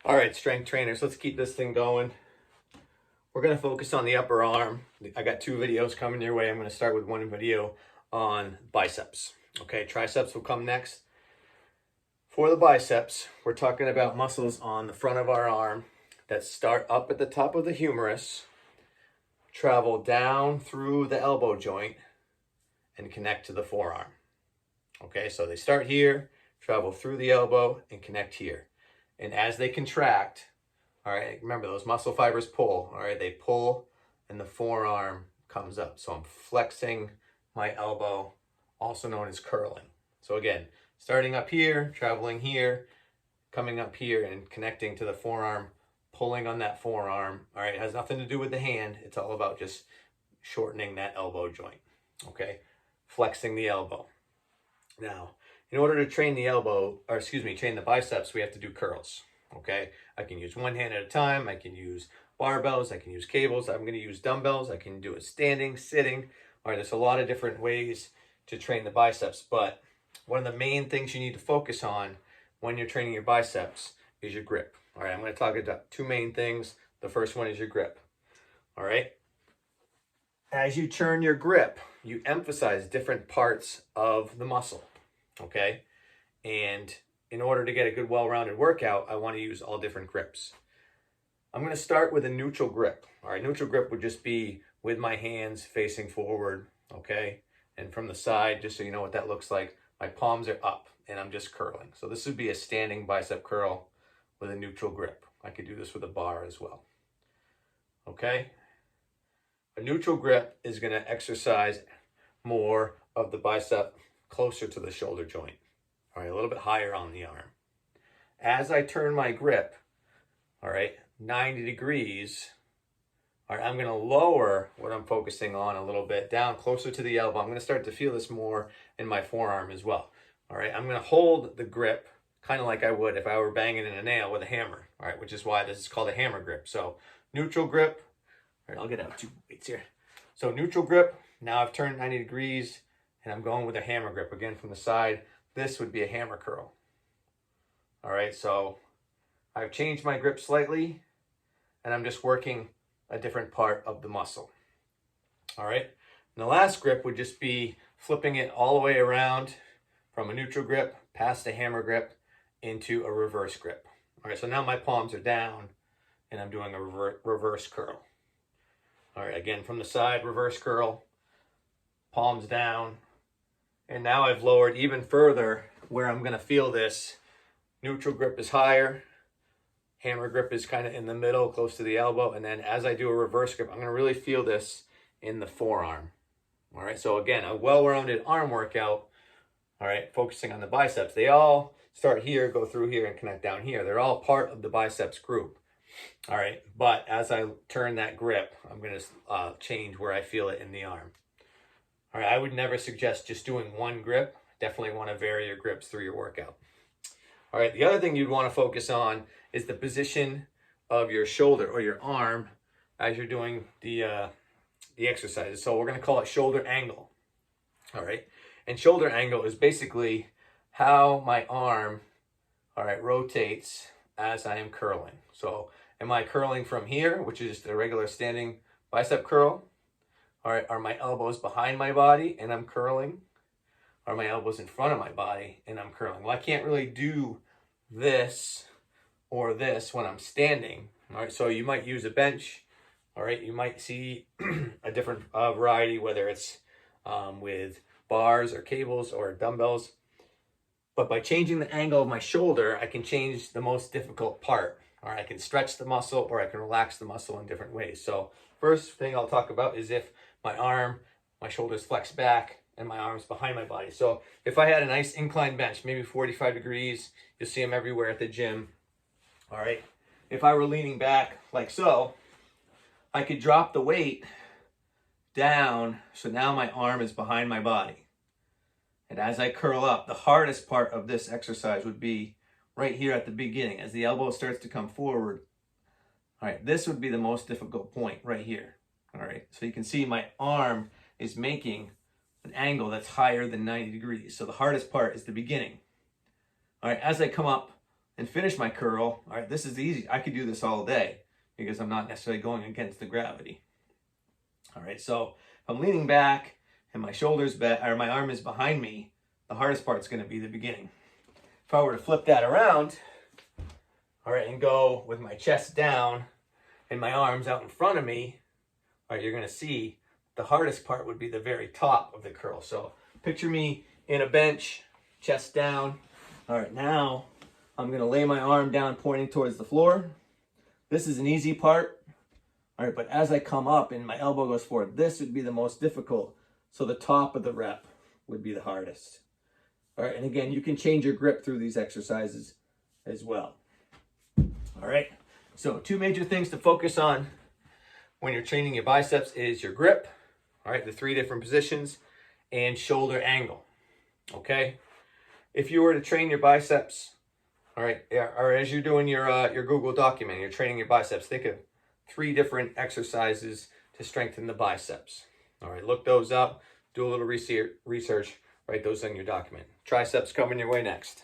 All right, strength trainers, let's keep this thing going. We're going to focus on the upper arm. I got 2 videos coming your way. I'm going to start with one video on biceps. Okay, triceps will come next. For the biceps, we're talking about muscles on the front of our arm that start up at the top of the humerus, travel down through the elbow joint, and connect to the forearm. Okay, so they start here, travel through the elbow, and connect here. And as they contract, all right, remember those muscle fibers pull, all right, they pull and the forearm comes up. So I'm flexing my elbow, also known as curling. So again, starting up here, traveling here, coming up here and connecting to the forearm, pulling on that forearm. All right, it has nothing to do with the hand. It's all about just shortening that elbow joint, okay? Flexing the elbow. Now, in order to train the train the biceps, we have to do curls, okay? I can use one hand at a time. I can use barbells. I can use cables. I'm going to use dumbbells. I can do it standing, sitting. All right, there's a lot of different ways to train the biceps, but one of the main things you need to focus on when you're training your biceps is your grip. All right, I'm going to talk about 2 main things. The first one is your grip. All right. As you turn your grip, you emphasize different parts of the muscle, okay? And in order to get a good, well-rounded workout, I want to use all different grips. I'm going to start with a neutral grip. All right, neutral grip would just be with my hands facing forward, okay? And from the side, just so you know what that looks like, my palms are up and I'm just curling. So this would be a standing bicep curl with a neutral grip. I could do this with a bar as well, okay? A neutral grip is going to exercise more of the bicep closer to the shoulder joint. All right, a little bit higher on the arm. As I turn my grip, all right, 90 degrees, all right, I'm going to lower what I'm focusing on a little bit down closer to the elbow. I'm going to start to feel this more in my forearm as well. All right, I'm going to hold the grip kind of like I would if I were banging in a nail with a hammer, all right, which is why this is called a hammer grip. So neutral grip. All right, I'll get out 2 weights here. So neutral grip, now I've turned 90 degrees and I'm going with a hammer grip. Again, from the side, this would be a hammer curl. All right, so I've changed my grip slightly and I'm just working a different part of the muscle. All right, and the last grip would just be flipping it all the way around from a neutral grip past a hammer grip into a reverse grip. All right, so now my palms are down and I'm doing a reverse curl. All right, again, from the side, reverse curl, palms down. And now I've lowered even further where I'm going to feel this. Neutral grip is higher. Hammer grip is kind of in the middle, close to the elbow. And then as I do a reverse grip, I'm going to really feel this in the forearm. All right, so again, a well-rounded arm workout, all right, focusing on the biceps. They all start here, go through here, and connect down here. They're all part of the biceps group. All right, but as I turn that grip, I'm going to change where I feel it in the arm. All right, I would never suggest just doing one grip. Definitely want to vary your grips through your workout. All right, the other thing you'd want to focus on is the position of your shoulder or your arm as you're doing the exercises. So we're going to call it shoulder angle. All right, and shoulder angle is basically how my arm, all right, rotates as I am curling. So am I curling from here, which is the regular standing bicep curl? All right, are my elbows behind my body and I'm curling? Are my elbows in front of my body and I'm curling? Well, I can't really do this or this when I'm standing. All right, so you might use a bench. All right, you might see a different variety, whether it's with bars or cables or dumbbells. But by changing the angle of my shoulder, I can change the most difficult part. All right, I can stretch the muscle or I can relax the muscle in different ways. So first thing I'll talk about is if my shoulders flex back and my arm's behind my body. So if I had a nice inclined bench, maybe 45 degrees, you'll see them everywhere at the gym. All right, if I were leaning back like so, I could drop the weight down. So now my arm is behind my body. And as I curl up, the hardest part of this exercise would be right here at the beginning. As the elbow starts to come forward, all right, this would be the most difficult point right here. All right, so you can see my arm is making an angle that's higher than 90 degrees. So the hardest part is the beginning. All right, as I come up and finish my curl, all right, this is easy. I could do this all day because I'm not necessarily going against the gravity. All right, so if I'm leaning back and my shoulders back, or my arm is behind me, the hardest part is going to be the beginning. If I were to flip that around, all right, and go with my chest down and my arms out in front of me, all right, you're going to see the hardest part would be the very top of the curl. So picture me in a bench, chest down. All right, now I'm going to lay my arm down pointing towards the floor. This is an easy part. All right, but as I come up and my elbow goes forward, this would be the most difficult. So the top of the rep would be the hardest. All right, and again, you can change your grip through these exercises as well. All right, so 2 major things to focus on when you're training your biceps is your grip, all right, the 3 different positions, and shoulder angle, okay? If you were to train your biceps, all right, or as you're doing your Google document, you're training your biceps, think of 3 different exercises to strengthen the biceps. All right, look those up, do a little research, write those in your document. Triceps coming your way next.